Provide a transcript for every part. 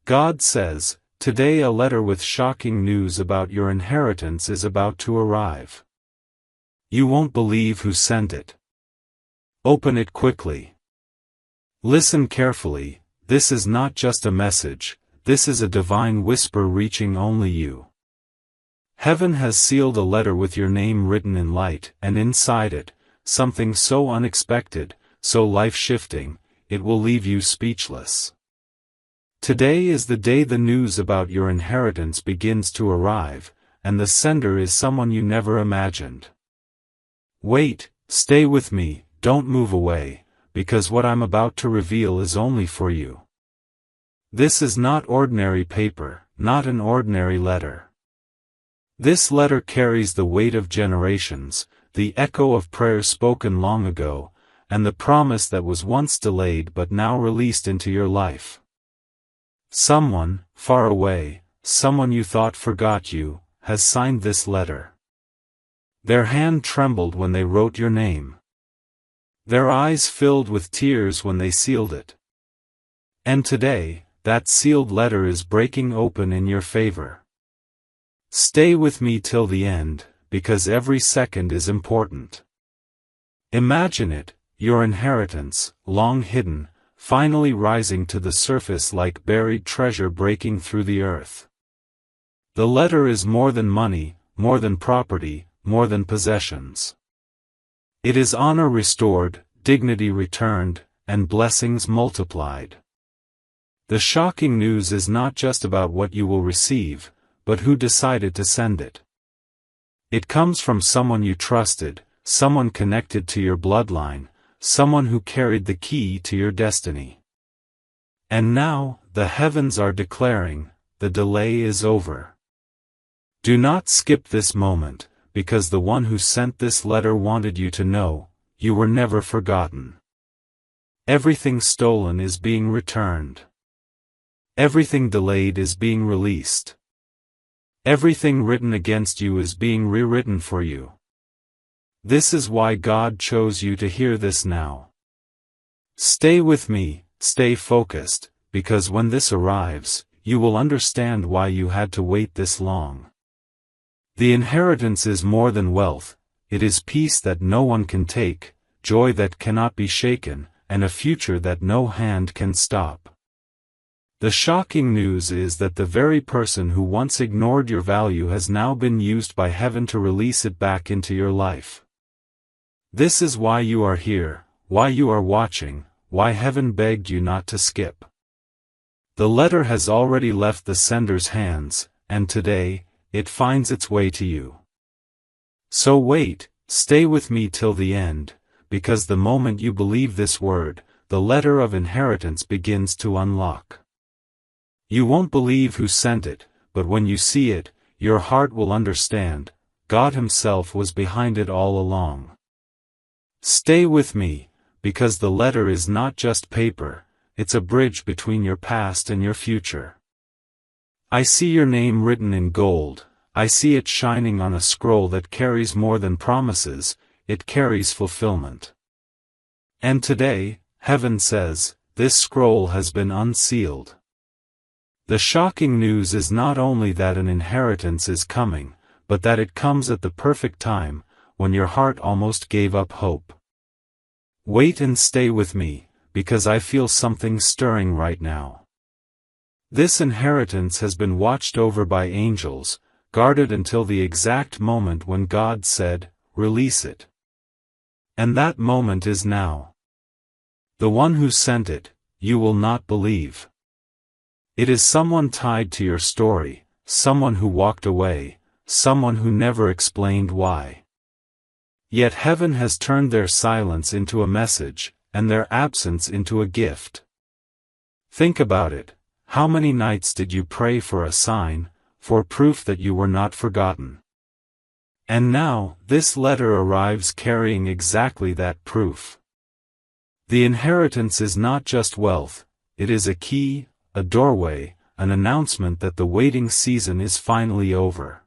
God says, today a letter with shocking news about your inheritance is about to arrive. You won't believe who sent it. Open it quickly. Listen carefully, this is not just a message, this is a divine whisper reaching only you. Heaven has sealed a letter with your name written in light, and inside it, something so unexpected, so life-shifting, it will leave you speechless. Today is the day the news about your inheritance begins to arrive, and the sender is someone you never imagined. Wait, stay with me, don't move away, because what I'm about to reveal is only for you. This is not ordinary paper, not an ordinary letter. This letter carries the weight of generations, the echo of prayers spoken long ago, and the promise that was once delayed but now released into your life. Someone, far away, someone you thought forgot you, has signed this letter. Their hand trembled when they wrote your name. Their eyes filled with tears when they sealed it. And today, that sealed letter is breaking open in your favor. Stay with me till the end, because every second is important. Imagine it, your inheritance, long hidden, finally rising to the surface like buried treasure breaking through the earth. The letter is more than money, more than property, more than possessions. It is honor restored, dignity returned, and blessings multiplied. The shocking news is not just about what you will receive, but who decided to send it. It comes from someone you trusted, someone connected to your bloodline, someone who carried the key to your destiny. And now, the heavens are declaring, the delay is over. Do not skip this moment, because the one who sent this letter wanted you to know, you were never forgotten. Everything stolen is being returned. Everything delayed is being released. Everything written against you is being rewritten for you. This is why God chose you to hear this now. Stay with me, stay focused, because when this arrives, you will understand why you had to wait this long. The inheritance is more than wealth, it is peace that no one can take, joy that cannot be shaken, and a future that no hand can stop. The shocking news is that the very person who once ignored your value has now been used by heaven to release it back into your life. This is why you are here, why you are watching, why heaven begged you not to skip. The letter has already left the sender's hands, and today, it finds its way to you. So wait, stay with me till the end, because the moment you believe this word, the letter of inheritance begins to unlock. You won't believe who sent it, but when you see it, your heart will understand, God Himself was behind it all along. Stay with me, because the letter is not just paper, it's a bridge between your past and your future. I see your name written in gold, I see it shining on a scroll that carries more than promises, it carries fulfillment. And today, heaven says, this scroll has been unsealed. The shocking news is not only that an inheritance is coming, but that it comes at the perfect time, when your heart almost gave up hope. Wait and stay with me, because I feel something stirring right now. This inheritance has been watched over by angels, guarded until the exact moment when God said, "Release it." And that moment is now. The one who sent it, you will not believe. It is someone tied to your story, someone who walked away, someone who never explained why. Yet heaven has turned their silence into a message, and their absence into a gift. Think about it, how many nights did you pray for a sign, for proof that you were not forgotten? And now, this letter arrives carrying exactly that proof. The inheritance is not just wealth, it is a key, a doorway, an announcement that the waiting season is finally over.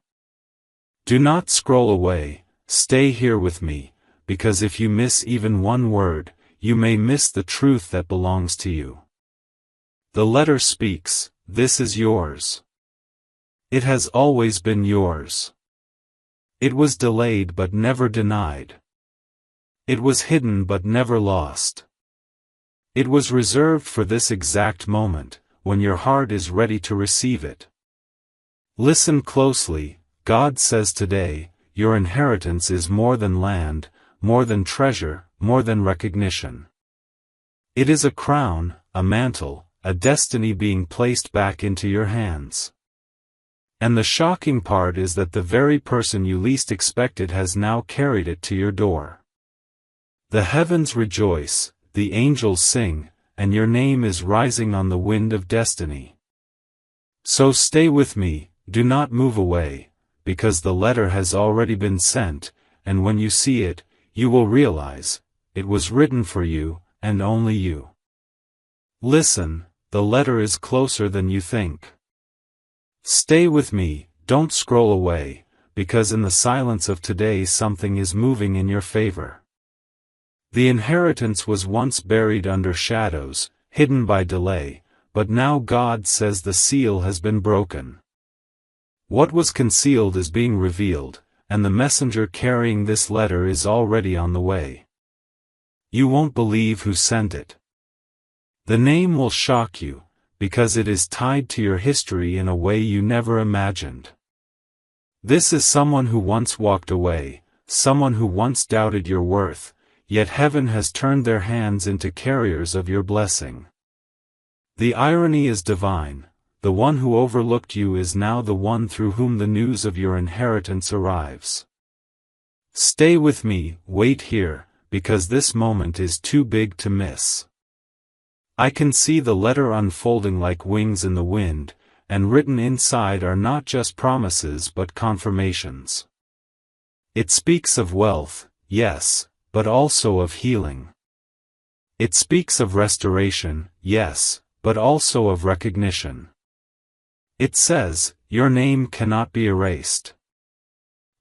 Do not scroll away, stay here with me, because if you miss even one word, you may miss the truth that belongs to you. The letter speaks, this is yours. It has always been yours. It was delayed but never denied. It was hidden but never lost. It was reserved for this exact moment, when your heart is ready to receive it. Listen closely. God says today, your inheritance is more than land, more than treasure, more than recognition. It is a crown, a mantle, a destiny being placed back into your hands. And the shocking part is that the very person you least expected has now carried it to your door. The heavens rejoice, the angels sing, and your name is rising on the wind of destiny. So stay with me, do not move away, because the letter has already been sent, and when you see it, you will realize, it was written for you, and only you. Listen, the letter is closer than you think. Stay with me, don't scroll away, because in the silence of today something is moving in your favor. The inheritance was once buried under shadows, hidden by delay, but now God says the seal has been broken. What was concealed is being revealed, and the messenger carrying this letter is already on the way. You won't believe who sent it. The name will shock you, because it is tied to your history in a way you never imagined. This is someone who once walked away, someone who once doubted your worth, yet heaven has turned their hands into carriers of your blessing. The irony is divine. The one who overlooked you is now the one through whom the news of your inheritance arrives. Stay with me, wait here, because this moment is too big to miss. I can see the letter unfolding like wings in the wind, and written inside are not just promises but confirmations. It speaks of wealth, yes, but also of healing. It speaks of restoration, yes, but also of recognition. It says, your name cannot be erased.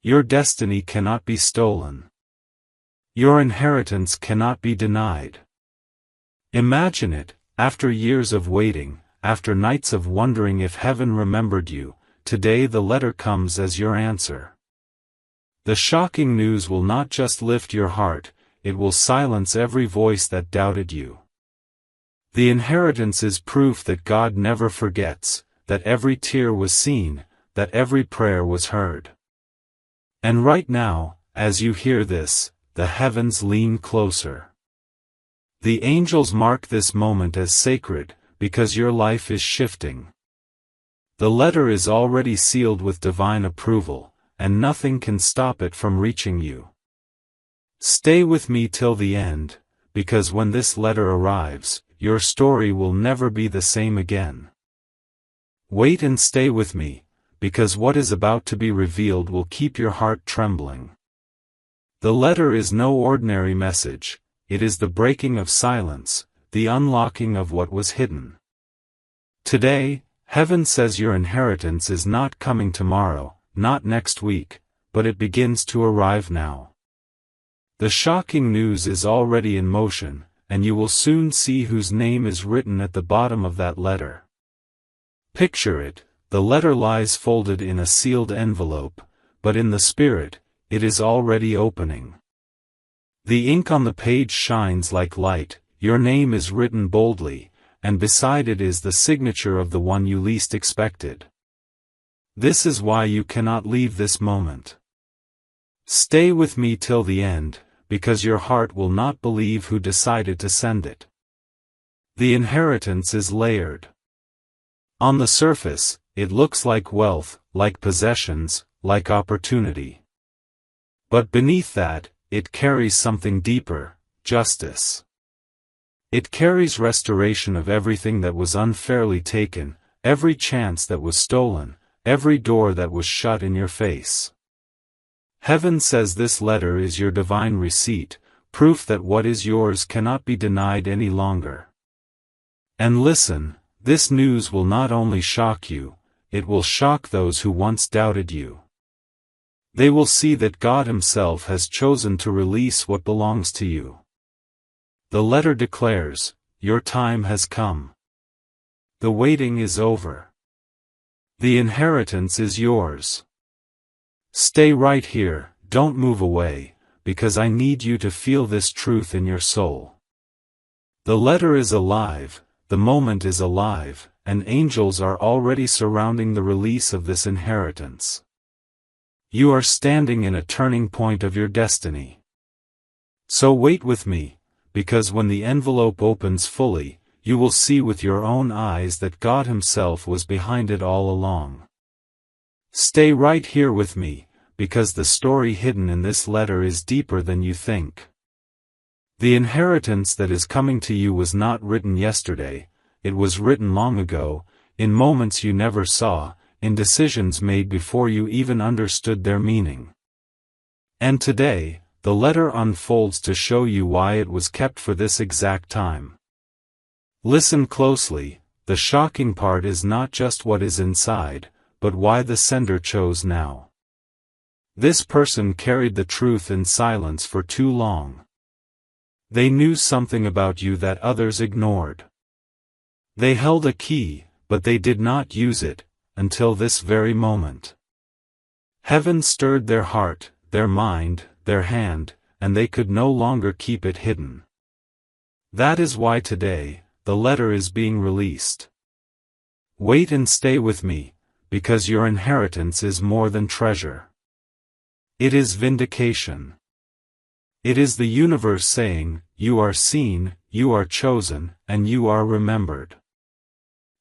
Your destiny cannot be stolen. Your inheritance cannot be denied. Imagine it, after years of waiting, after nights of wondering if heaven remembered you, today the letter comes as your answer. The shocking news will not just lift your heart, it will silence every voice that doubted you. The inheritance is proof that God never forgets, that every tear was seen, that every prayer was heard. And right now, as you hear this, the heavens lean closer. The angels mark this moment as sacred, because your life is shifting. The letter is already sealed with divine approval, and nothing can stop it from reaching you. Stay with me till the end, because when this letter arrives, your story will never be the same again. Wait and stay with me, because what is about to be revealed will keep your heart trembling. The letter is no ordinary message, it is the breaking of silence, the unlocking of what was hidden. Today, heaven says your inheritance is not coming tomorrow, not next week, but it begins to arrive now. The shocking news is already in motion, and you will soon see whose name is written at the bottom of that letter. Picture it, the letter lies folded in a sealed envelope, but in the spirit, it is already opening. The ink on the page shines like light, your name is written boldly, and beside it is the signature of the one you least expected. This is why you cannot leave this moment. Stay with me till the end, because your heart will not believe who decided to send it. The inheritance is layered. On the surface, it looks like wealth, like possessions, like opportunity. But beneath that, it carries something deeper, justice. It carries restoration of everything that was unfairly taken, every chance that was stolen, every door that was shut in your face. Heaven says this letter is your divine receipt, proof that what is yours cannot be denied any longer. And listen, this news will not only shock you, it will shock those who once doubted you. They will see that God Himself has chosen to release what belongs to you. The letter declares, your time has come. The waiting is over. The inheritance is yours. Stay right here, don't move away, because I need you to feel this truth in your soul. The letter is alive, the moment is alive, and angels are already surrounding the release of this inheritance. You are standing in a turning point of your destiny. So wait with me, because when the envelope opens fully, you will see with your own eyes that God Himself was behind it all along. Stay right here with me, because the story hidden in this letter is deeper than you think. The inheritance that is coming to you was not written yesterday, it was written long ago, in moments you never saw, in decisions made before you even understood their meaning. And today, the letter unfolds to show you why it was kept for this exact time. Listen closely, the shocking part is not just what is inside, but why the sender chose now. This person carried the truth in silence for too long. They knew something about you that others ignored. They held a key, but they did not use it, until this very moment. Heaven stirred their heart, their mind, their hand, and they could no longer keep it hidden. That is why today, the letter is being released. Wait and stay with me, because your inheritance is more than treasure. It is vindication. It is the universe saying, you are seen, you are chosen, and you are remembered.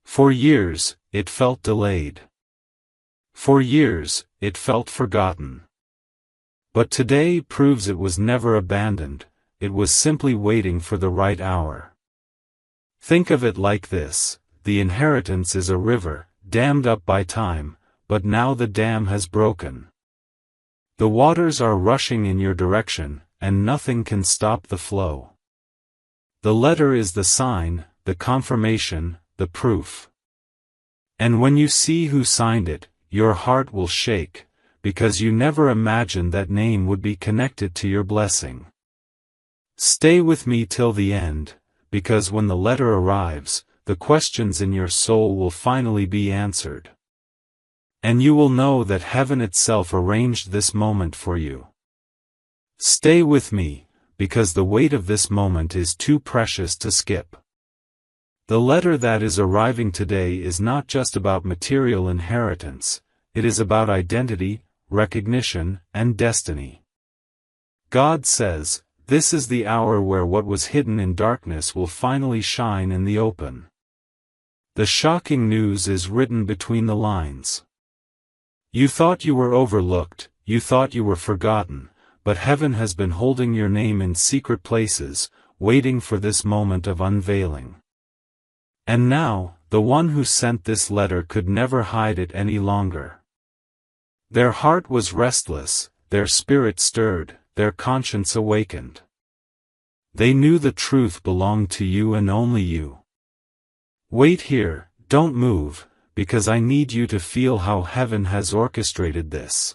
For years, it felt delayed. For years, it felt forgotten. But today proves it was never abandoned, it was simply waiting for the right hour. Think of it like this, the inheritance is a river, dammed up by time, but now the dam has broken. The waters are rushing in your direction, and nothing can stop the flow. The letter is the sign, the confirmation, the proof. And when you see who signed it, your heart will shake, because you never imagined that name would be connected to your blessing. Stay with me till the end, because when the letter arrives, the questions in your soul will finally be answered. And you will know that heaven itself arranged this moment for you. Stay with me, because the weight of this moment is too precious to skip. The letter that is arriving today is not just about material inheritance, it is about identity, recognition, and destiny. God says, this is the hour where what was hidden in darkness will finally shine in the open. The shocking news is written between the lines. You thought you were overlooked, you thought you were forgotten, but heaven has been holding your name in secret places, waiting for this moment of unveiling. And now, the one who sent this letter could never hide it any longer. Their heart was restless, their spirit stirred, their conscience awakened. They knew the truth belonged to you and only you. Wait here, don't move, because I need you to feel how heaven has orchestrated this.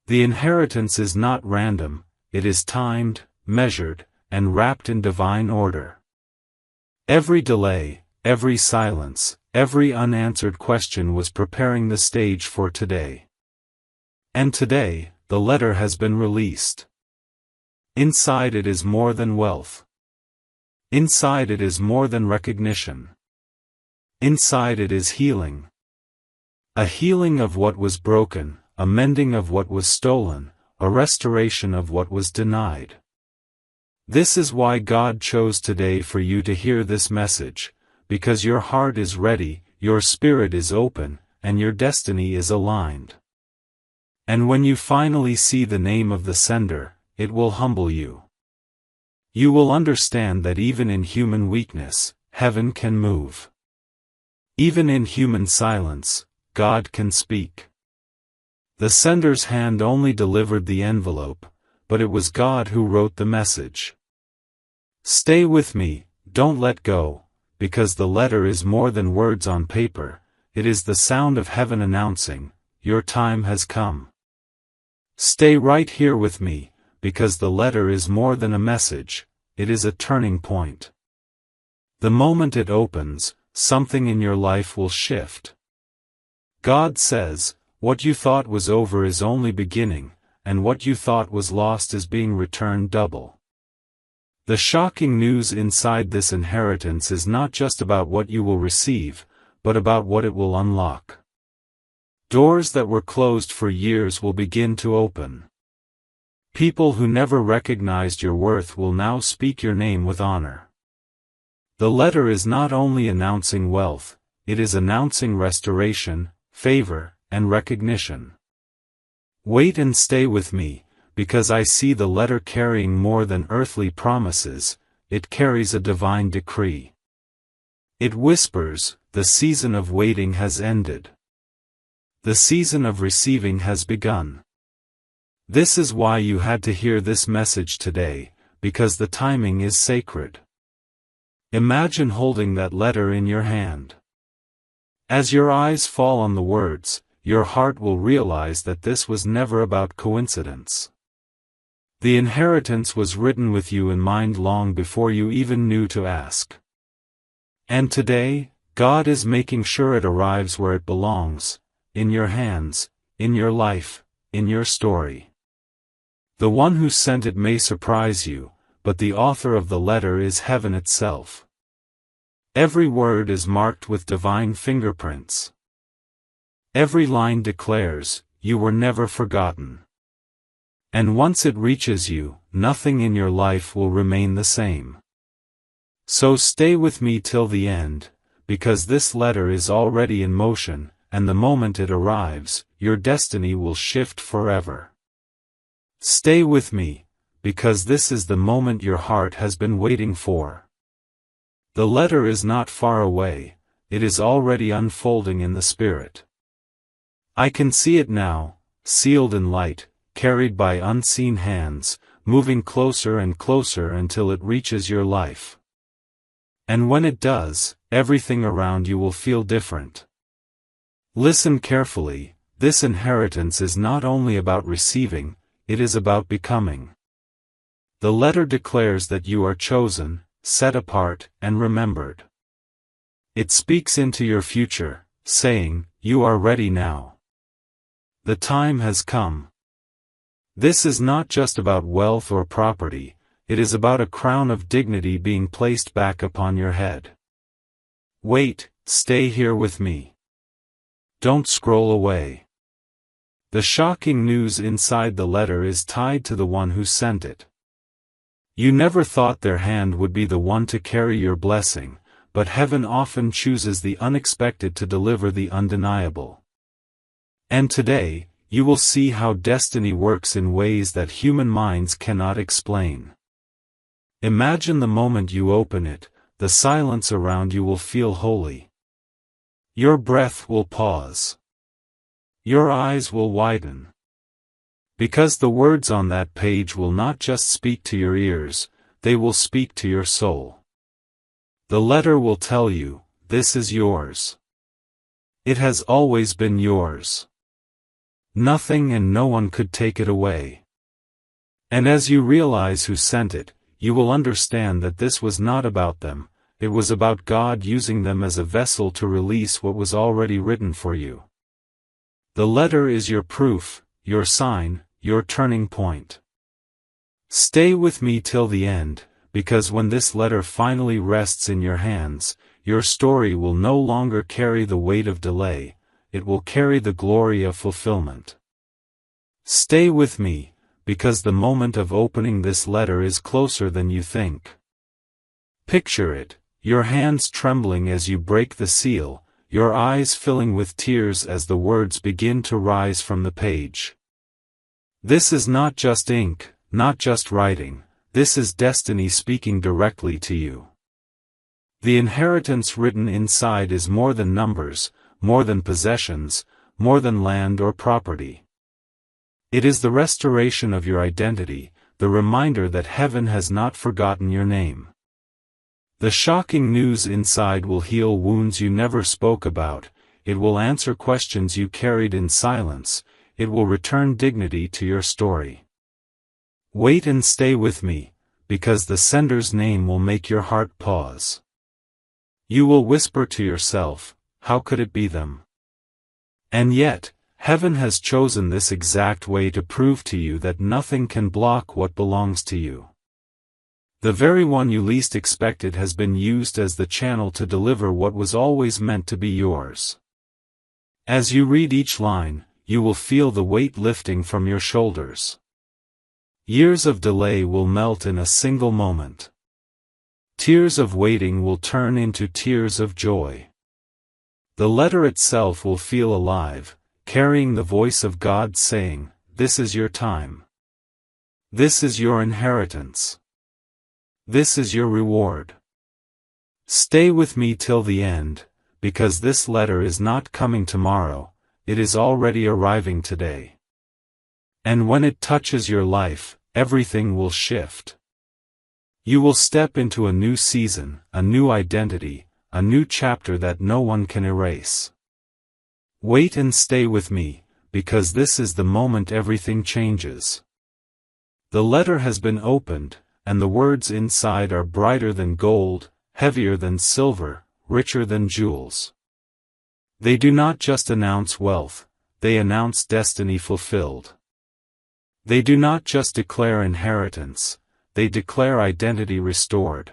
The inheritance is not random, it is timed, measured, and wrapped in divine order. Every delay, every silence, every unanswered question was preparing the stage for today. And today, the letter has been released. Inside it is more than wealth. Inside it is more than recognition. Inside it is healing. A healing of what was broken, a mending of what was stolen, a restoration of what was denied. This is why God chose today for you to hear this message, because your heart is ready, your spirit is open, and your destiny is aligned. And when you finally see the name of the sender, it will humble you. You will understand that even in human weakness, heaven can move. Even in human silence, God can speak. The sender's hand only delivered the envelope, but it was God who wrote the message. Stay with me, don't let go, because the letter is more than words on paper, it is the sound of heaven announcing, your time has come. Stay right here with me, because the letter is more than a message, it is a turning point. The moment it opens, something in your life will shift. God says, what you thought was over is only beginning, and what you thought was lost is being returned double. The shocking news inside this inheritance is not just about what you will receive, but about what it will unlock. Doors that were closed for years will begin to open. People who never recognized your worth will now speak your name with honor. The letter is not only announcing wealth, it is announcing restoration, favor, and recognition. Wait and stay with me, because I see the letter carrying more than earthly promises, it carries a divine decree. It whispers, the season of waiting has ended. The season of receiving has begun. This is why you had to hear this message today, because the timing is sacred. Imagine holding that letter in your hand. As your eyes fall on the words, your heart will realize that this was never about coincidence. The inheritance was written with you in mind long before you even knew to ask. And today, God is making sure it arrives where it belongs, in your hands, in your life, in your story. The one who sent it may surprise you, but the author of the letter is heaven itself. Every word is marked with divine fingerprints. Every line declares, you were never forgotten. And once it reaches you, nothing in your life will remain the same. So stay with me till the end, because this letter is already in motion, and the moment it arrives, your destiny will shift forever. Stay with me, because this is the moment your heart has been waiting for. The letter is not far away, it is already unfolding in the Spirit. I can see it now, sealed in light, carried by unseen hands, moving closer and closer until it reaches your life. And when it does, everything around you will feel different. Listen carefully, this inheritance is not only about receiving, it is about becoming. The letter declares that you are chosen, set apart, and remembered. It speaks into your future, saying, you are ready now. The time has come. This is not just about wealth or property, it is about a crown of dignity being placed back upon your head. Wait, stay here with me. Don't scroll away. The shocking news inside the letter is tied to the one who sent it. You never thought their hand would be the one to carry your blessing, but heaven often chooses the unexpected to deliver the undeniable. And today, you will see how destiny works in ways that human minds cannot explain. Imagine the moment you open it, the silence around you will feel holy. Your breath will pause. Your eyes will widen. Because the words on that page will not just speak to your ears, they will speak to your soul. The letter will tell you, this is yours. It has always been yours. Nothing and no one could take it away. And as you realize who sent it, you will understand that this was not about them, it was about God using them as a vessel to release what was already written for you. The letter is your proof, your sign, your turning point. Stay with me till the end, because when this letter finally rests in your hands, your story will no longer carry the weight of delay, it will carry the glory of fulfillment. Stay with me, because the moment of opening this letter is closer than you think. Picture it, your hands trembling as you break the seal, your eyes filling with tears as the words begin to rise from the page. This is not just ink, not just writing, this is destiny speaking directly to you. The inheritance written inside is more than numbers, more than possessions, more than land or property. It is the restoration of your identity, the reminder that heaven has not forgotten your name. The shocking news inside will heal wounds you never spoke about, it will answer questions you carried in silence, it will return dignity to your story. Wait and stay with me, because the sender's name will make your heart pause. You will whisper to yourself, how could it be them? And yet, heaven has chosen this exact way to prove to you that nothing can block what belongs to you. The very one you least expected has been used as the channel to deliver what was always meant to be yours. As you read each line, you will feel the weight lifting from your shoulders. Years of delay will melt in a single moment. Tears of waiting will turn into tears of joy. The letter itself will feel alive, carrying the voice of God saying, "This is your time. This is your inheritance. This is your reward. Stay with me till the end, because this letter is not coming tomorrow, it is already arriving today. And when it touches your life, everything will shift. You will step into a new season, a new identity, a new chapter that no one can erase. Wait and stay with me, because this is the moment everything changes." The letter has been opened, and the words inside are brighter than gold, heavier than silver, richer than jewels. They do not just announce wealth, they announce destiny fulfilled. They do not just declare inheritance, they declare identity restored.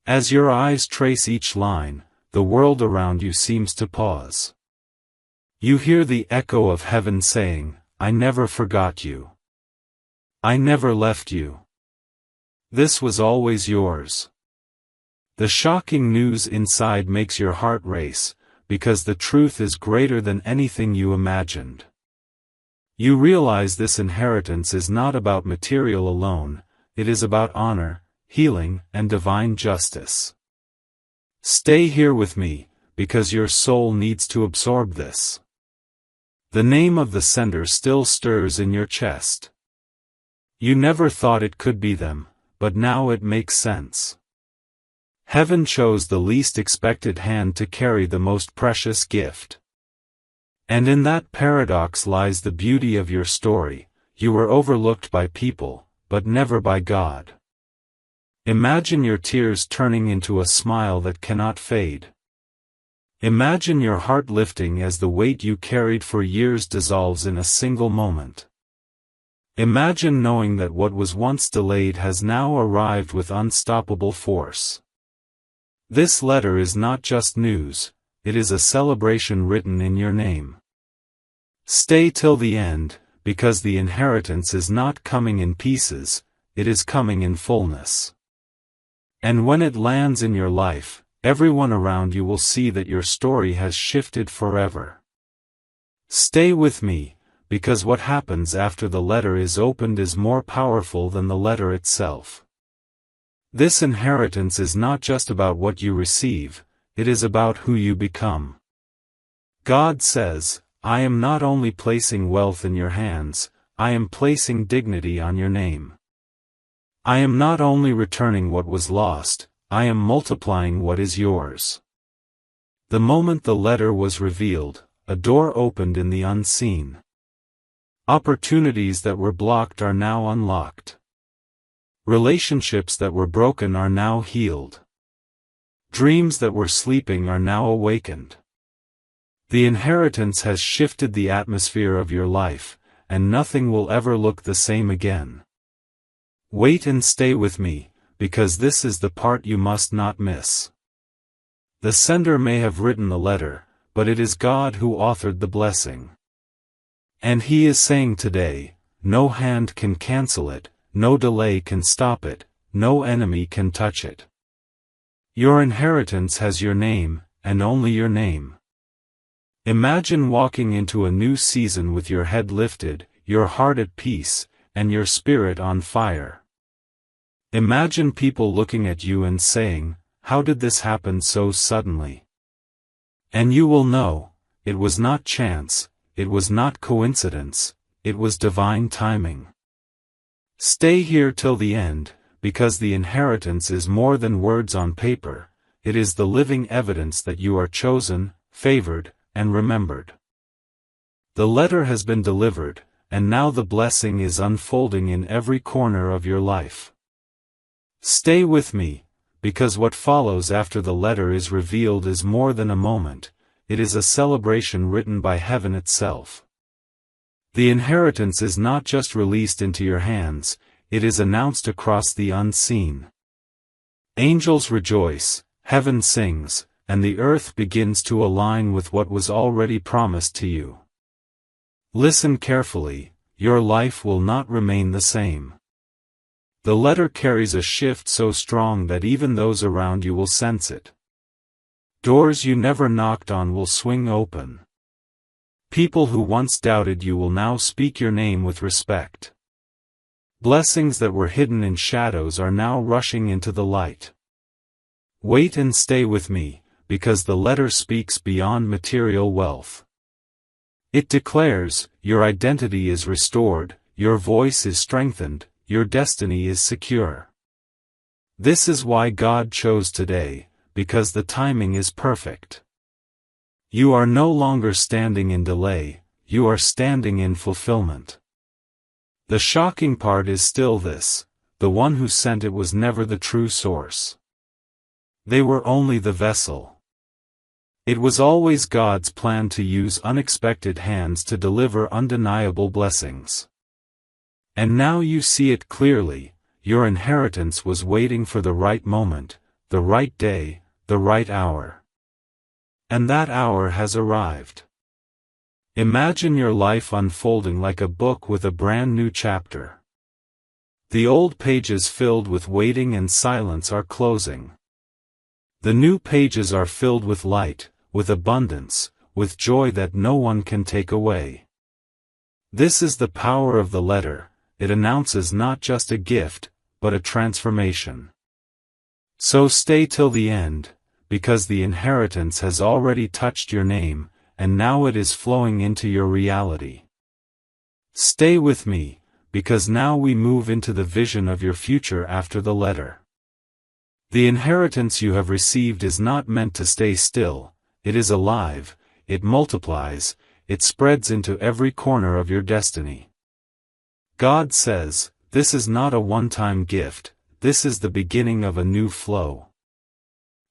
As your eyes trace each line, the world around you seems to pause. You hear the echo of heaven saying, "I never forgot you. I never left you. This was always yours." The shocking news inside makes your heart race, because the truth is greater than anything you imagined. You realize this inheritance is not about material alone, it is about honor, healing, and divine justice. Stay here with me, because your soul needs to absorb this. The name of the sender still stirs in your chest. You never thought it could be them, but now it makes sense. Heaven chose the least expected hand to carry the most precious gift. And in that paradox lies the beauty of your story. You were overlooked by people, but never by God. Imagine your tears turning into a smile that cannot fade. Imagine your heart lifting as the weight you carried for years dissolves in a single moment. Imagine knowing that what was once delayed has now arrived with unstoppable force. This letter is not just news, it is a celebration written in your name. Stay till the end, because the inheritance is not coming in pieces, it is coming in fullness. And when it lands in your life, everyone around you will see that your story has shifted forever. Stay with me, because what happens after the letter is opened is more powerful than the letter itself. This inheritance is not just about what you receive, it is about who you become. God says, "I am not only placing wealth in your hands, I am placing dignity on your name. I am not only returning what was lost, I am multiplying what is yours." The moment the letter was revealed, a door opened in the unseen. Opportunities that were blocked are now unlocked. Relationships that were broken are now healed. Dreams that were sleeping are now awakened. The inheritance has shifted the atmosphere of your life, and nothing will ever look the same again. Wait and stay with me, because this is the part you must not miss. The sender may have written the letter, but it is God who authored the blessing. And He is saying today, no hand can cancel it, no delay can stop it, no enemy can touch it. Your inheritance has your name, and only your name. Imagine walking into a new season with your head lifted, your heart at peace, and your spirit on fire. Imagine people looking at you and saying, "How did this happen so suddenly?" And you will know, it was not chance, it was not coincidence, it was divine timing. Stay here till the end, because the inheritance is more than words on paper, it is the living evidence that you are chosen, favored, and remembered. The letter has been delivered, and now the blessing is unfolding in every corner of your life. Stay with me, because what follows after the letter is revealed is more than a moment, it is a celebration written by heaven itself. The inheritance is not just released into your hands, it is announced across the unseen. Angels rejoice, heaven sings, and the earth begins to align with what was already promised to you. Listen carefully, your life will not remain the same. The letter carries a shift so strong that even those around you will sense it. Doors you never knocked on will swing open. People who once doubted you will now speak your name with respect. Blessings that were hidden in shadows are now rushing into the light. Wait and stay with me, because the letter speaks beyond material wealth. It declares, your identity is restored, your voice is strengthened, your destiny is secure. This is why God chose today, because the timing is perfect. You are no longer standing in delay, you are standing in fulfillment. The shocking part is still this: the one who sent it was never the true source. They were only the vessel. It was always God's plan to use unexpected hands to deliver undeniable blessings. And now you see it clearly, your inheritance was waiting for the right moment, the right day, the right hour. And that hour has arrived. Imagine your life unfolding like a book with a brand new chapter. The old pages filled with waiting and silence are closing. The new pages are filled with light, with abundance, with joy that no one can take away. This is the power of the letter. It announces not just a gift, but a transformation. So stay till the end, because the inheritance has already touched your name, and now it is flowing into your reality. Stay with me, because now we move into the vision of your future after the letter. The inheritance you have received is not meant to stay still, it is alive, it multiplies, it spreads into every corner of your destiny. God says, this is not a one-time gift, this is the beginning of a new flow.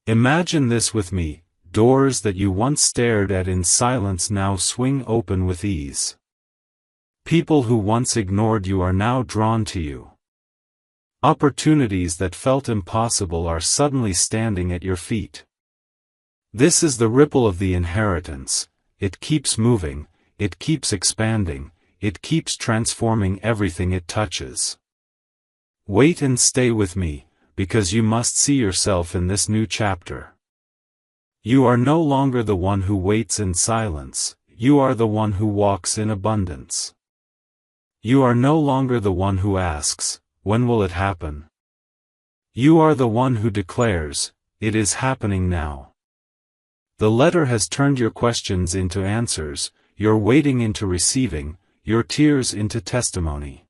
Imagine this with me: doors that you once stared at in silence now swing open with ease. People who once ignored you are now drawn to you. Opportunities that felt impossible are suddenly standing at your feet. This is the ripple of the inheritance. It keeps moving, it keeps expanding, it keeps transforming everything it touches. Wait and stay with me, because you must see yourself in this new chapter. You are no longer the one who waits in silence, you are the one who walks in abundance. You are no longer the one who asks, when will it happen? You are the one who declares, it is happening now. The letter has turned your questions into answers, your waiting into receiving, your tears into testimony.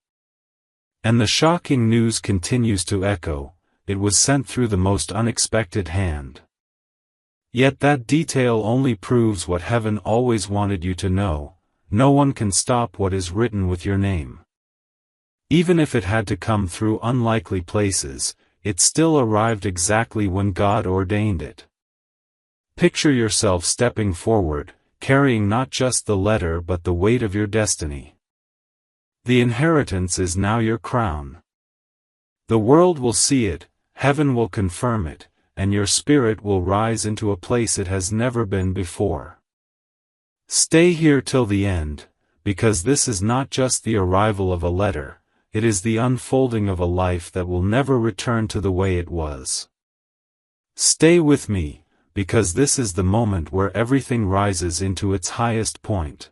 And the shocking news continues to echo: it was sent through the most unexpected hand. Yet that detail only proves what heaven always wanted you to know: no one can stop what is written with your name. Even if it had to come through unlikely places, it still arrived exactly when God ordained it. Picture yourself stepping forward, carrying not just the letter but the weight of your destiny. The inheritance is now your crown. The world will see it, heaven will confirm it, and your spirit will rise into a place it has never been before. Stay here till the end, because this is not just the arrival of a letter, it is the unfolding of a life that will never return to the way it was. Stay with me, because this is the moment where everything rises into its highest point.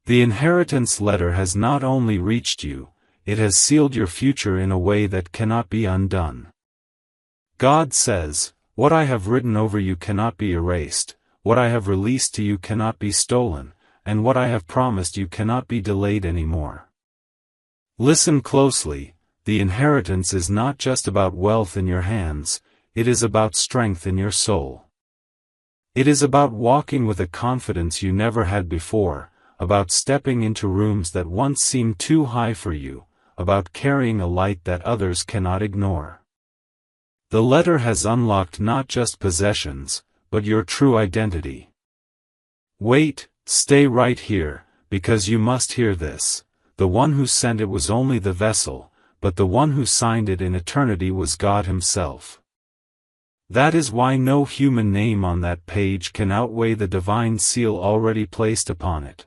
The inheritance letter has not only reached you, it has sealed your future in a way that cannot be undone. God says, what I have written over you cannot be erased, what I have released to you cannot be stolen, and what I have promised you cannot be delayed anymore. Listen closely, the inheritance is not just about wealth in your hands, it is about strength in your soul. It is about walking with a confidence you never had before, about stepping into rooms that once seemed too high for you, about carrying a light that others cannot ignore. The letter has unlocked not just possessions, but your true identity. Wait, stay right here, because you must hear this. The one who sent it was only the vessel, but the one who signed it in eternity was God Himself. That is why no human name on that page can outweigh the divine seal already placed upon it.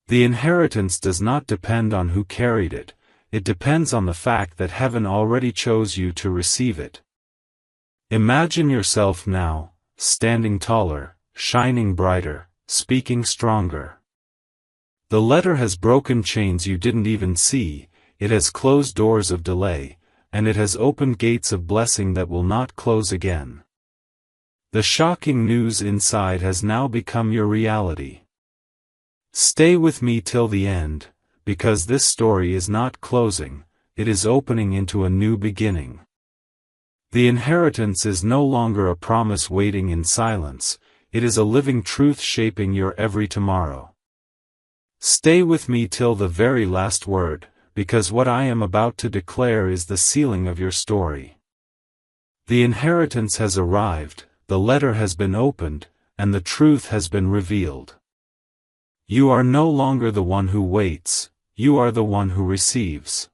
The inheritance does not depend on who carried it, it depends on the fact that heaven already chose you to receive it. Imagine yourself now, standing taller, shining brighter, speaking stronger. The letter has broken chains you didn't even see, it has closed doors of delay, and it has opened gates of blessing that will not close again. The shocking news inside has now become your reality. Stay with me till the end, because this story is not closing, it is opening into a new beginning. The inheritance is no longer a promise waiting in silence, it is a living truth shaping your every tomorrow. Stay with me till the very last word, because what I am about to declare is the sealing of your story. The inheritance has arrived, the letter has been opened, and the truth has been revealed. You are no longer the one who waits, you are the one who receives.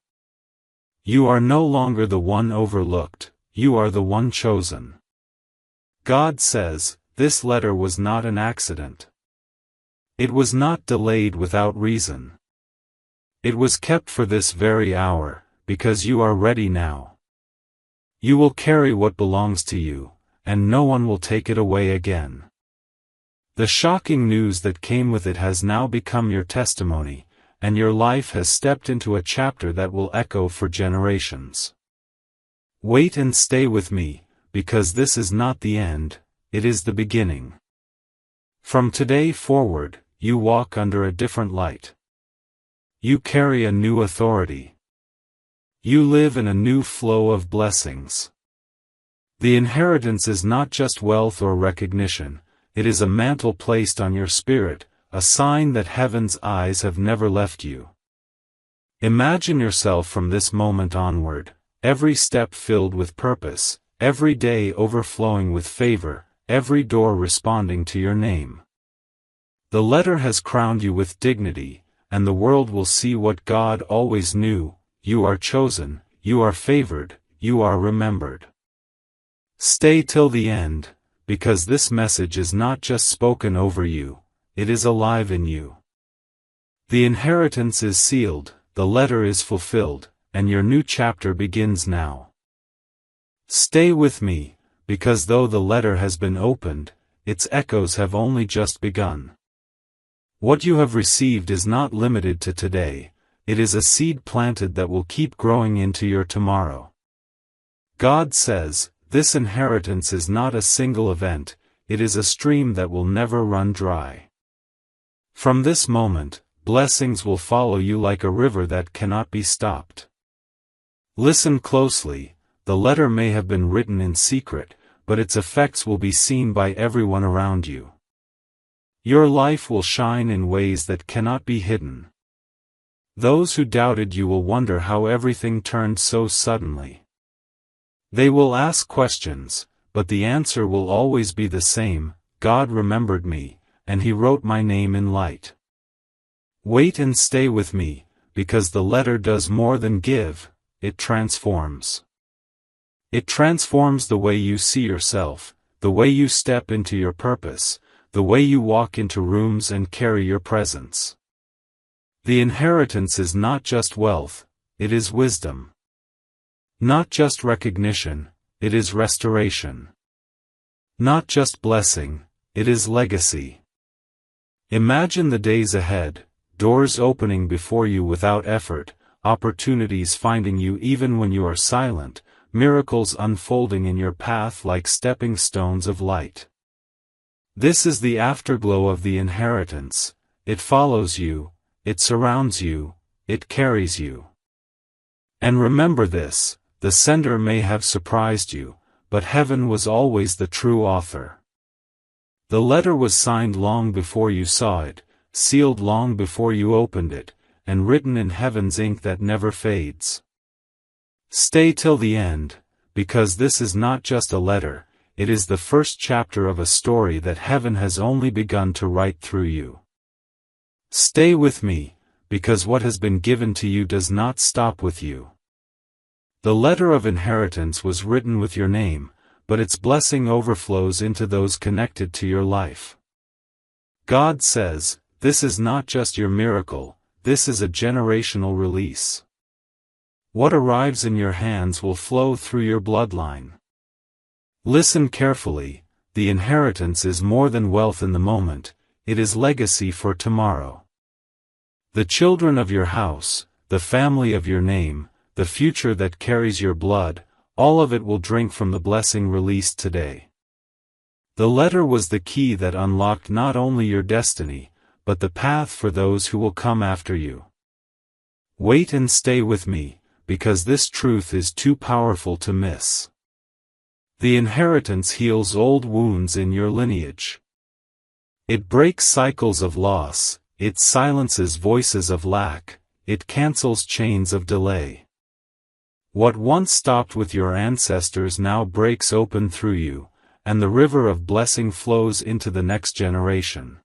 You are no longer the one overlooked, you are the one chosen. God says, this letter was not an accident. It was not delayed without reason. It was kept for this very hour, because you are ready now. You will carry what belongs to you, and no one will take it away again. The shocking news that came with it has now become your testimony, and your life has stepped into a chapter that will echo for generations. Wait and stay with me, because this is not the end, it is the beginning. From today forward, you walk under a different light. You carry a new authority. You live in a new flow of blessings. The inheritance is not just wealth or recognition, it is a mantle placed on your spirit, a sign that heaven's eyes have never left you. Imagine yourself from this moment onward, every step filled with purpose, every day overflowing with favor, every door responding to your name. The letter has crowned you with dignity, and the world will see what God always knew: you are chosen, you are favored, you are remembered. Stay till the end, because this message is not just spoken over you, it is alive in you. The inheritance is sealed, the letter is fulfilled, and your new chapter begins now. Stay with me, because though the letter has been opened, its echoes have only just begun. What you have received is not limited to today, it is a seed planted that will keep growing into your tomorrow. God says, this inheritance is not a single event, it is a stream that will never run dry. From this moment, blessings will follow you like a river that cannot be stopped. Listen closely, the letter may have been written in secret, but its effects will be seen by everyone around you. Your life will shine in ways that cannot be hidden. Those who doubted you will wonder how everything turned so suddenly. They will ask questions, but the answer will always be the same: God remembered me, and He wrote my name in light. Wait and stay with me, because the letter does more than give, it transforms. It transforms the way you see yourself, the way you step into your purpose, the way you walk into rooms and carry your presence. The inheritance is not just wealth, it is wisdom. Not just recognition, it is restoration. Not just blessing, it is legacy. Imagine the days ahead, doors opening before you without effort, opportunities finding you even when you are silent, miracles unfolding in your path like stepping stones of light. This is the afterglow of the inheritance. It follows you, it surrounds you, it carries you. And remember this: the sender may have surprised you, but heaven was always the true author. The letter was signed long before you saw it, sealed long before you opened it, and written in heaven's ink that never fades. Stay till the end, because this is not just a letter, it is the first chapter of a story that heaven has only begun to write through you. Stay with me, because what has been given to you does not stop with you. The letter of inheritance was written with your name, but its blessing overflows into those connected to your life. God says, this is not just your miracle, this is a generational release. What arrives in your hands will flow through your bloodline. Listen carefully, the inheritance is more than wealth in the moment, it is legacy for tomorrow. The children of your house, the family of your name, the future that carries your blood, all of it will drink from the blessing released today. The letter was the key that unlocked not only your destiny, but the path for those who will come after you. Wait and stay with me, because this truth is too powerful to miss. The inheritance heals old wounds in your lineage. It breaks cycles of loss, it silences voices of lack, it cancels chains of delay. What once stopped with your ancestors now breaks open through you, and the river of blessing flows into the next generation.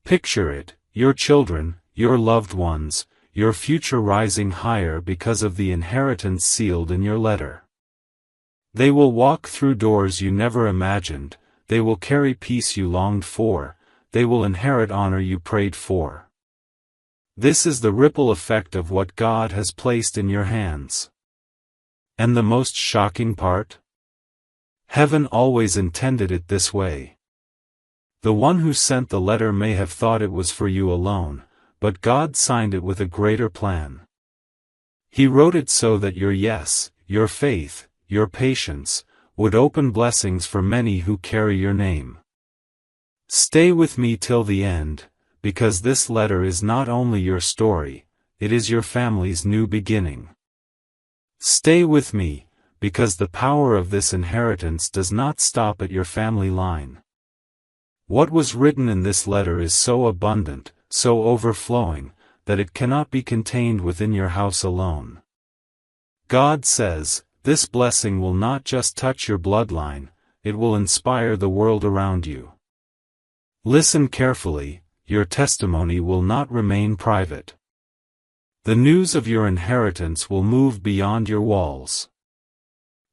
Picture it, your children, your loved ones, your future rising higher because of the inheritance sealed in your letter. They will walk through doors you never imagined, they will carry peace you longed for, they will inherit honor you prayed for. This is the ripple effect of what God has placed in your hands. And the most shocking part? Heaven always intended it this way. The one who sent the letter may have thought it was for you alone, but God signed it with a greater plan. He wrote it so that your yes, your faith, your patience, would open blessings for many who carry your name. Stay with me till the end, because this letter is not only your story, it is your family's new beginning. Stay with me, because the power of this inheritance does not stop at your family line. What was written in this letter is so abundant, so overflowing, that it cannot be contained within your house alone. God says, this blessing will not just touch your bloodline, it will inspire the world around you. Listen carefully, your testimony will not remain private. The news of your inheritance will move beyond your walls.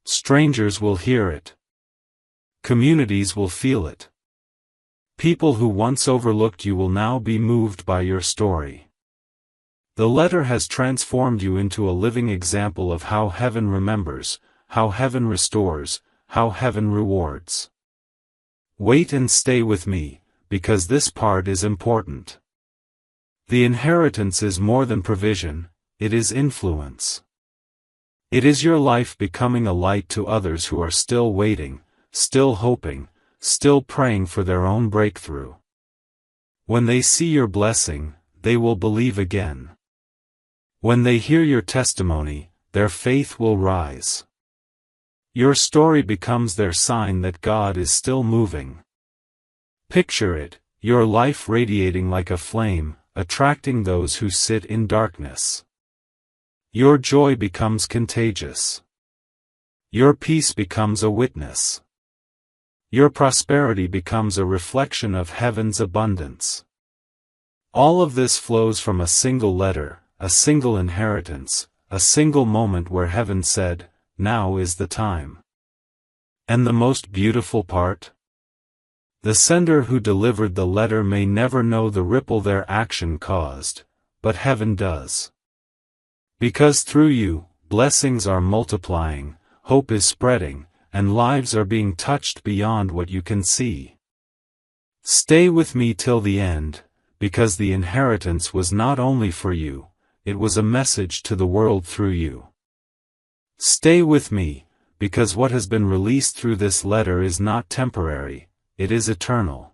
Strangers will hear it. Communities will feel it. People who once overlooked you will now be moved by your story. The letter has transformed you into a living example of how heaven remembers, how heaven restores, how heaven rewards. Wait and stay with me, because this part is important. The inheritance is more than provision, it is influence. It is your life becoming a light to others who are still waiting, still hoping, still praying for their own breakthrough. When they see your blessing, they will believe again. When they hear your testimony, their faith will rise. Your story becomes their sign that God is still moving. Picture it, your life radiating like a flame, attracting those who sit in darkness. Your joy becomes contagious. Your peace becomes a witness. Your prosperity becomes a reflection of heaven's abundance. All of this flows from a single letter, a single inheritance, a single moment where heaven said, "Now is the time." And the most beautiful part? The sender who delivered the letter may never know the ripple their action caused, but heaven does. Because through you, blessings are multiplying, hope is spreading, and lives are being touched beyond what you can see. Stay with me till the end, because the inheritance was not only for you, it was a message to the world through you. Stay with me, because what has been released through this letter is not temporary, it is eternal.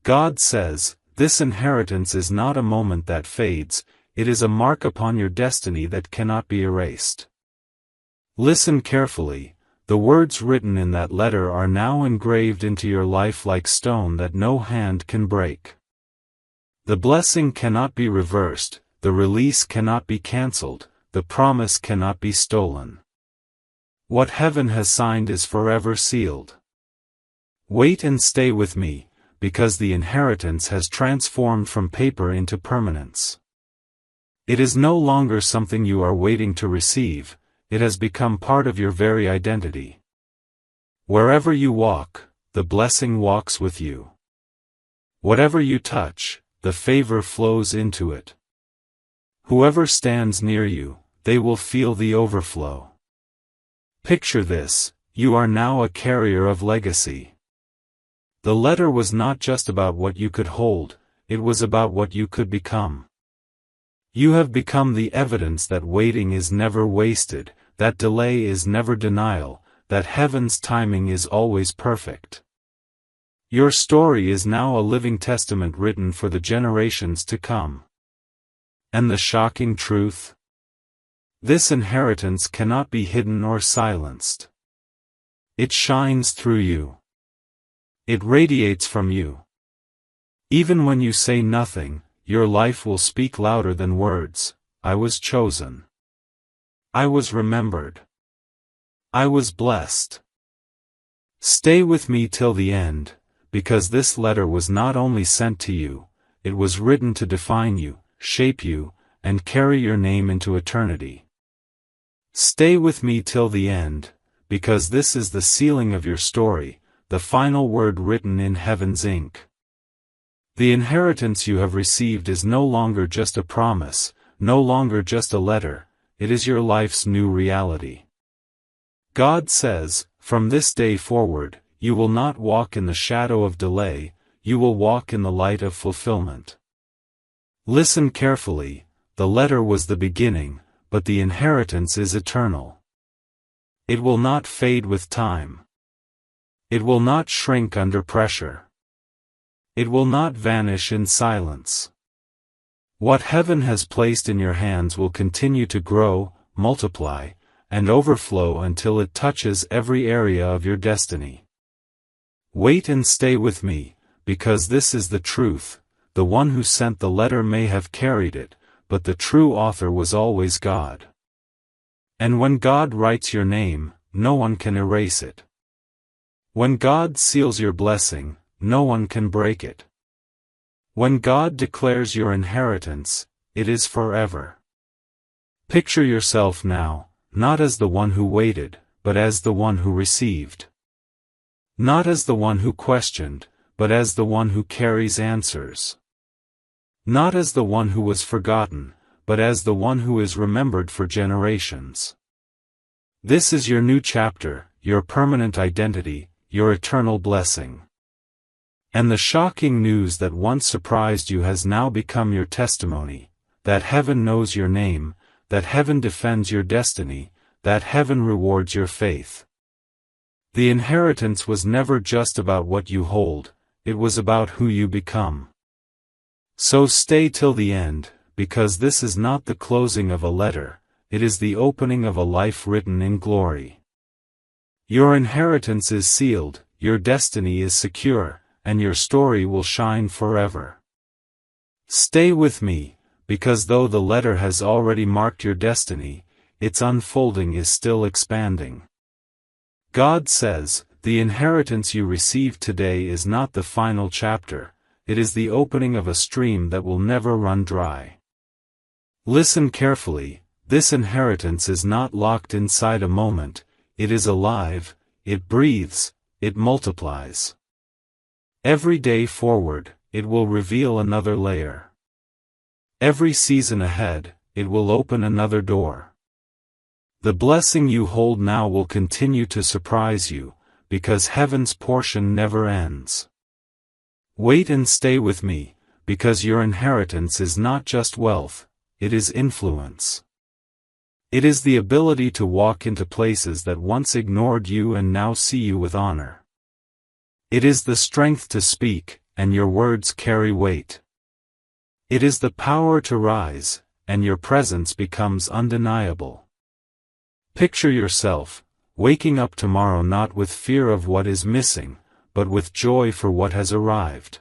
God says, this inheritance is not a moment that fades, it is a mark upon your destiny that cannot be erased. Listen carefully, the words written in that letter are now engraved into your life like stone that no hand can break. The blessing cannot be reversed, the release cannot be cancelled, the promise cannot be stolen. What heaven has signed is forever sealed. Wait and stay with me, because the inheritance has transformed from paper into permanence. It is no longer something you are waiting to receive, it has become part of your very identity. Wherever you walk, the blessing walks with you. Whatever you touch, the favor flows into it. Whoever stands near you, they will feel the overflow. Picture this, you are now a carrier of legacy. The letter was not just about what you could hold, it was about what you could become. You have become the evidence that waiting is never wasted, that delay is never denial, that heaven's timing is always perfect. Your story is now a living testament written for the generations to come. And the shocking truth? This inheritance cannot be hidden or silenced. It shines through you. It radiates from you. Even when you say nothing, your life will speak louder than words. I was chosen. I was remembered. I was blessed. Stay with me till the end, because this letter was not only sent to you, it was written to define you, shape you, and carry your name into eternity. Stay with me till the end, because this is the sealing of your story, the final word written in heaven's ink. The inheritance you have received is no longer just a promise, no longer just a letter, it is your life's new reality. God says, from this day forward, you will not walk in the shadow of delay, you will walk in the light of fulfillment. Listen carefully, the letter was the beginning, but the inheritance is eternal. It will not fade with time. It will not shrink under pressure. It will not vanish in silence. What heaven has placed in your hands will continue to grow, multiply, and overflow until it touches every area of your destiny. Wait and stay with me, because this is the truth. The one who sent the letter may have carried it, but the true author was always God. And when God writes your name, no one can erase it. When God seals your blessing, no one can break it. When God declares your inheritance, it is forever. Picture yourself now, not as the one who waited, but as the one who received. Not as the one who questioned, but as the one who carries answers. Not as the one who was forgotten, but as the one who is remembered for generations. This is your new chapter, your permanent identity, your eternal blessing. And the shocking news that once surprised you has now become your testimony, that heaven knows your name, that heaven defends your destiny, that heaven rewards your faith. The inheritance was never just about what you hold, it was about who you become. So stay till the end, because this is not the closing of a letter, it is the opening of a life written in glory. Your inheritance is sealed, your destiny is secure, and your story will shine forever. Stay with me, because though the letter has already marked your destiny, its unfolding is still expanding. God says, the inheritance you receive today is not the final chapter, it is the opening of a stream that will never run dry. Listen carefully, this inheritance is not locked inside a moment, it is alive, it breathes, it multiplies. Every day forward, it will reveal another layer. Every season ahead, it will open another door. The blessing you hold now will continue to surprise you, because heaven's portion never ends. Wait and stay with me, because your inheritance is not just wealth, it is influence. It is the ability to walk into places that once ignored you and now see you with honor. It is the strength to speak, and your words carry weight. It is the power to rise, and your presence becomes undeniable. Picture yourself, waking up tomorrow not with fear of what is missing, but with joy for what has arrived.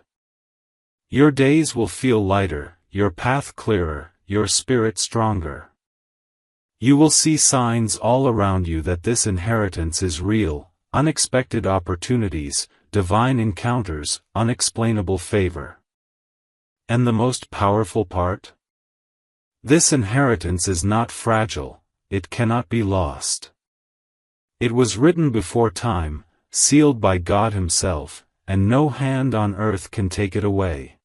Your days will feel lighter, your path clearer, your spirit stronger. You will see signs all around you that this inheritance is real, unexpected opportunities, divine encounters, unexplainable favor. And the most powerful part? This inheritance is not fragile, it cannot be lost. It was written before time, sealed by God Himself, and no hand on earth can take it away.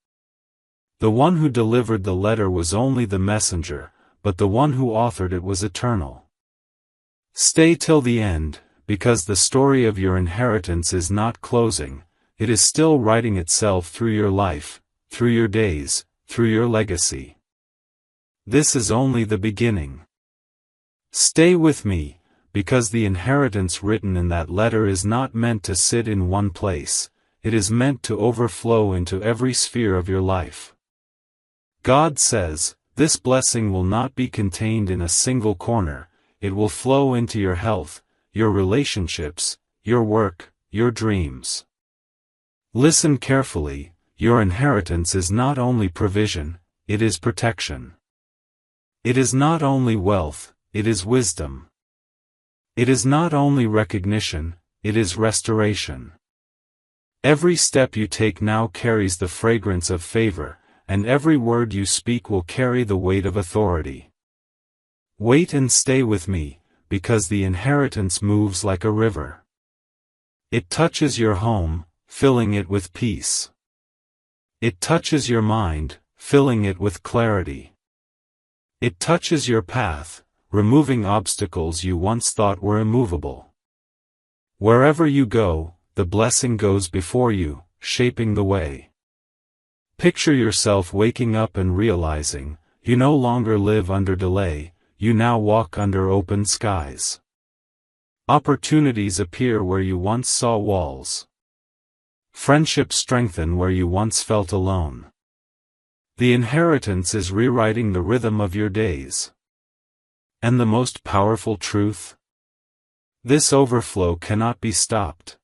The one who delivered the letter was only the messenger, but the one who authored it was eternal. Stay till the end, because the story of your inheritance is not closing, it is still writing itself through your life, through your days, through your legacy. This is only the beginning. Stay with me, because the inheritance written in that letter is not meant to sit in one place, it is meant to overflow into every sphere of your life. God says, this blessing will not be contained in a single corner, it will flow into your health, your relationships, your work, your dreams. Listen carefully, your inheritance is not only provision, it is protection. It is not only wealth, it is wisdom. It is not only recognition, it is restoration. Every step you take now carries the fragrance of favor, and every word you speak will carry the weight of authority. Wait and stay with me, because the inheritance moves like a river. It touches your home, filling it with peace. It touches your mind, filling it with clarity. It touches your path, removing obstacles you once thought were immovable. Wherever you go, the blessing goes before you, shaping the way. Picture yourself waking up and realizing, you no longer live under delay, you now walk under open skies. Opportunities appear where you once saw walls. Friendships strengthen where you once felt alone. The inheritance is rewriting the rhythm of your days. And the most powerful truth? This overflow cannot be stopped.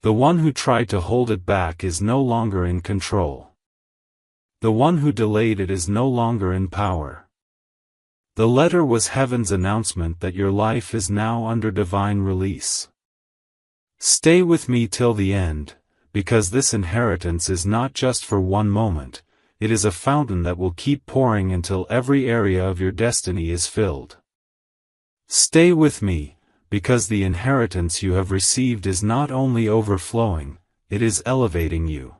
The one who tried to hold it back is no longer in control. The one who delayed it is no longer in power. The letter was heaven's announcement that your life is now under divine release. Stay with me till the end, because this inheritance is not just for one moment, it is a fountain that will keep pouring until every area of your destiny is filled. Stay with me, because the inheritance you have received is not only overflowing, it is elevating you.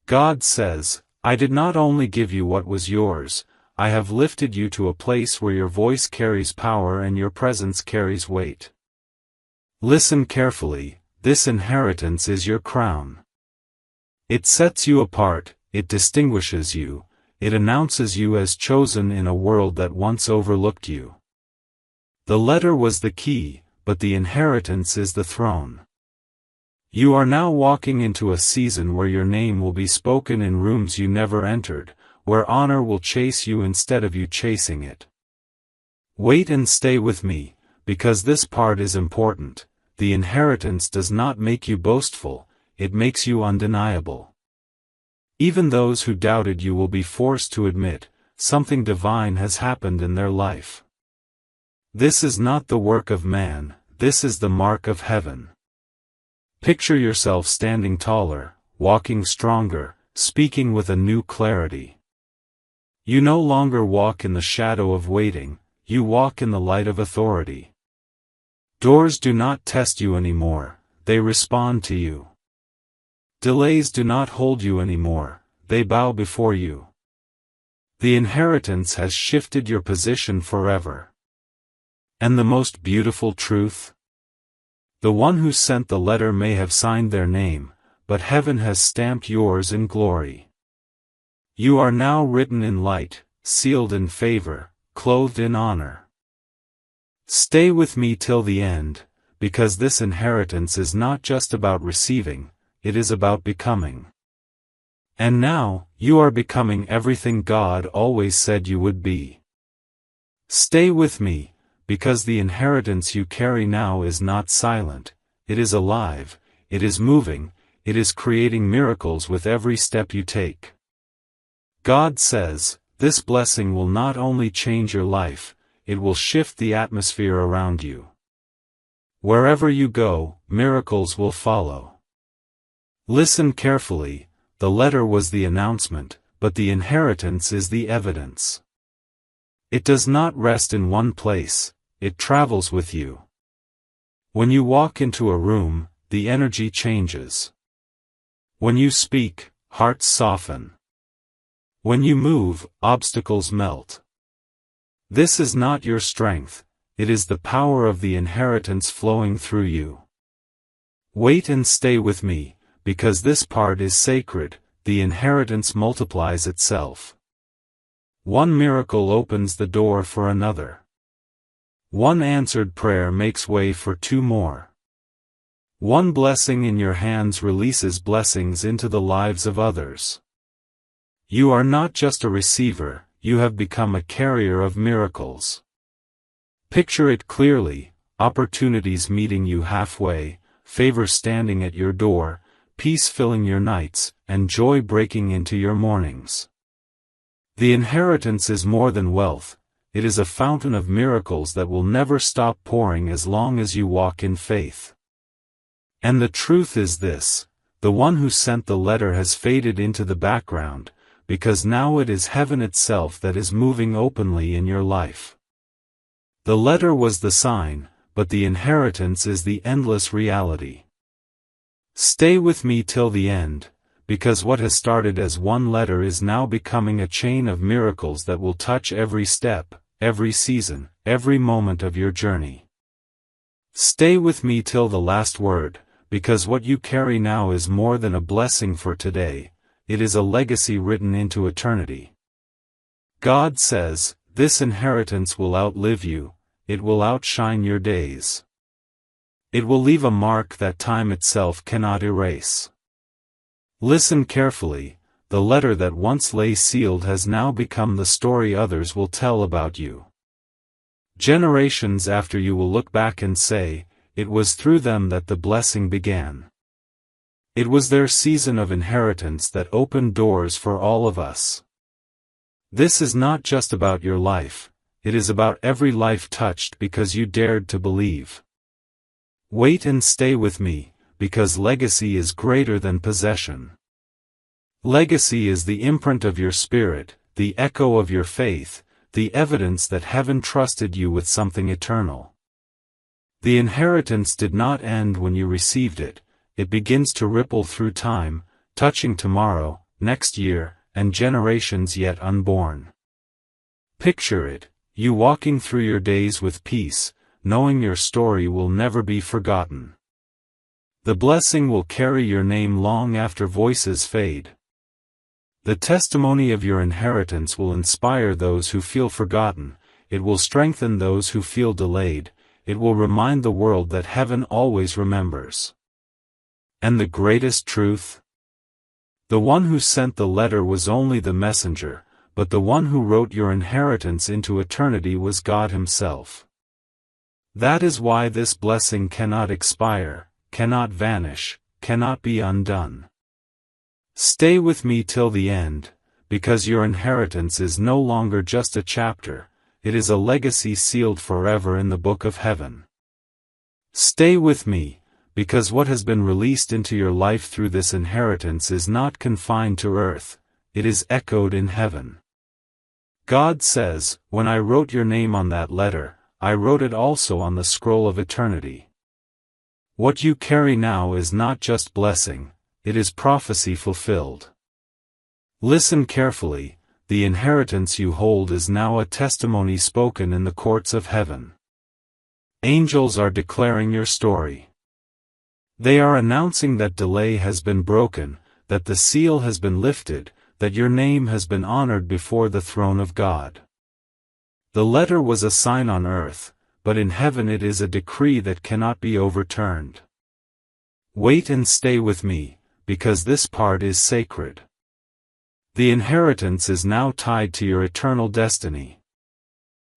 God says, I did not only give you what was yours, I have lifted you to a place where your voice carries power and your presence carries weight. Listen carefully, this inheritance is your crown. It sets you apart, it distinguishes you, it announces you as chosen in a world that once overlooked you. The letter was the key, but the inheritance is the throne. You are now walking into a season where your name will be spoken in rooms you never entered, where honor will chase you instead of you chasing it. Wait and stay with me, because this part is important. The inheritance does not make you boastful, it makes you undeniable. Even those who doubted you will be forced to admit, something divine has happened in their life. This is not the work of man, this is the mark of heaven. Picture yourself standing taller, walking stronger, speaking with a new clarity. You no longer walk in the shadow of waiting, you walk in the light of authority. Doors do not test you anymore, they respond to you. Delays do not hold you anymore, they bow before you. The inheritance has shifted your position forever. And the most beautiful truth? The one who sent the letter may have signed their name, but heaven has stamped yours in glory. You are now written in light, sealed in favor, clothed in honor. Stay with me till the end, because this inheritance is not just about receiving, it is about becoming. And now, you are becoming everything God always said you would be. Stay with me, because the inheritance you carry now is not silent, it is alive, it is moving, it is creating miracles with every step you take. God says, this blessing will not only change your life, it will shift the atmosphere around you. Wherever you go, miracles will follow. Listen carefully, the letter was the announcement, but the inheritance is the evidence. It does not rest in one place, it travels with you. When you walk into a room, the energy changes. When you speak, hearts soften. When you move, obstacles melt. This is not your strength, it is the power of the inheritance flowing through you. Wait and stay with me, because this part is sacred, the inheritance multiplies itself. One miracle opens the door for another. One answered prayer makes way for two more. One blessing in your hands releases blessings into the lives of others. You are not just a receiver, you have become a carrier of miracles. Picture it clearly, opportunities meeting you halfway, favor standing at your door, peace filling your nights, and joy breaking into your mornings. The inheritance is more than wealth, it is a fountain of miracles that will never stop pouring as long as you walk in faith. And the truth is this, the one who sent the letter has faded into the background, because now it is heaven itself that is moving openly in your life. The letter was the sign, but the inheritance is the endless reality. Stay with me till the end, because what has started as one letter is now becoming a chain of miracles that will touch every step, every season, every moment of your journey. Stay with me till the last word, because what you carry now is more than a blessing for today, it is a legacy written into eternity. God says, this inheritance will outlive you, it will outshine your days. It will leave a mark that time itself cannot erase. Listen carefully, the letter that once lay sealed has now become the story others will tell about you. Generations after you will look back and say, it was through them that the blessing began. It was their season of inheritance that opened doors for all of us. This is not just about your life, it is about every life touched because you dared to believe. Wait and stay with me, because legacy is greater than possession. Legacy is the imprint of your spirit, the echo of your faith, the evidence that heaven trusted you with something eternal. The inheritance did not end when you received it, it begins to ripple through time, touching tomorrow, next year, and generations yet unborn. Picture it, you walking through your days with peace, knowing your story will never be forgotten. The blessing will carry your name long after voices fade. The testimony of your inheritance will inspire those who feel forgotten, it will strengthen those who feel delayed, it will remind the world that heaven always remembers. And the greatest truth? The one who sent the letter was only the messenger, but the one who wrote your inheritance into eternity was God Himself. That is why this blessing cannot expire, cannot vanish, cannot be undone. Stay with me till the end, because your inheritance is no longer just a chapter, it is a legacy sealed forever in the book of heaven. Stay with me, because what has been released into your life through this inheritance is not confined to earth, it is echoed in heaven. God says, when I wrote your name on that letter, I wrote it also on the scroll of eternity. What you carry now is not just blessing, it is prophecy fulfilled. Listen carefully, the inheritance you hold is now a testimony spoken in the courts of heaven. Angels are declaring your story. They are announcing that delay has been broken, that the seal has been lifted, that your name has been honored before the throne of God. The letter was a sign on earth, but in heaven it is a decree that cannot be overturned. Wait and stay with me, because this part is sacred. The inheritance is now tied to your eternal destiny.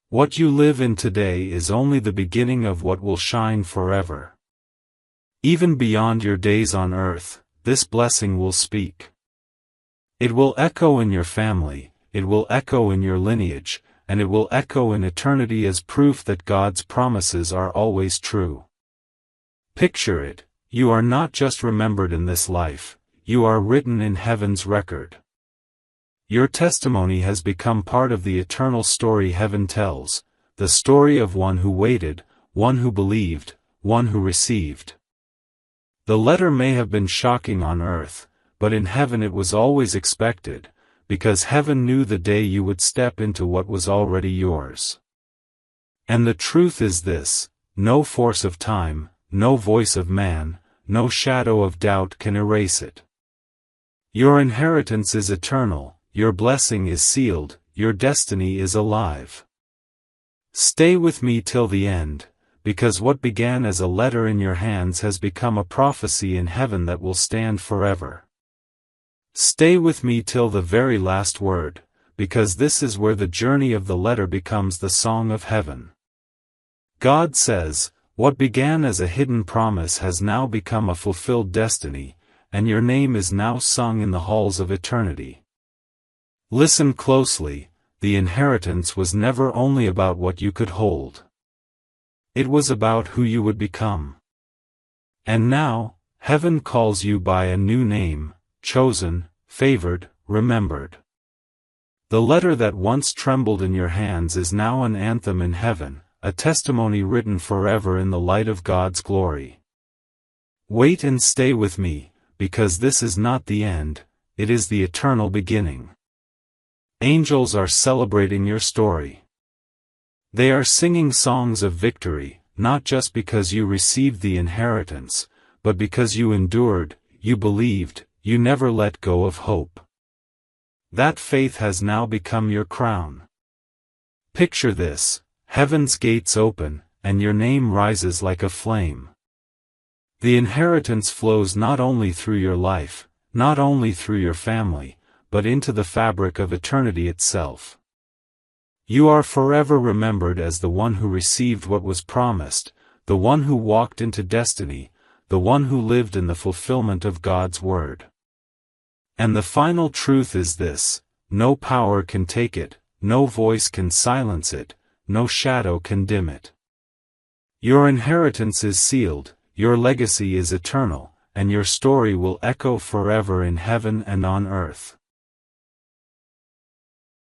What you live in today is only the beginning of what will shine forever. Even beyond your days on earth, this blessing will speak. It will echo in your family, it will echo in your lineage, and it will echo in eternity as proof that God's promises are always true. Picture it, you are not just remembered in this life, you are written in heaven's record. Your testimony has become part of the eternal story heaven tells, the story of one who waited, one who believed, one who received. The letter may have been shocking on earth, but in heaven it was always expected, because heaven knew the day you would step into what was already yours. And the truth is this: no force of time, no voice of man, no shadow of doubt can erase it. Your inheritance is eternal, your blessing is sealed, your destiny is alive. Stay with me till the end, because what began as a letter in your hands has become a prophecy in heaven that will stand forever. Stay with me till the very last word, because this is where the journey of the letter becomes the song of heaven. God says, what began as a hidden promise has now become a fulfilled destiny, and your name is now sung in the halls of eternity. Listen closely, the inheritance was never only about what you could hold. It was about who you would become. And now, heaven calls you by a new name, chosen, favored, remembered. The letter that once trembled in your hands is now an anthem in heaven, a testimony written forever in the light of God's glory. Wait and stay with me, because this is not the end, it is the eternal beginning. Angels are celebrating your story. They are singing songs of victory, not just because you received the inheritance, but because you endured, you believed, you never let go of hope. That faith has now become your crown. Picture this: heaven's gates open, and your name rises like a flame. The inheritance flows not only through your life, not only through your family, but into the fabric of eternity itself. You are forever remembered as the one who received what was promised, the one who walked into destiny, the one who lived in the fulfillment of God's word. And the final truth is this: no power can take it, no voice can silence it, no shadow can dim it. Your inheritance is sealed, your legacy is eternal, and your story will echo forever in heaven and on earth.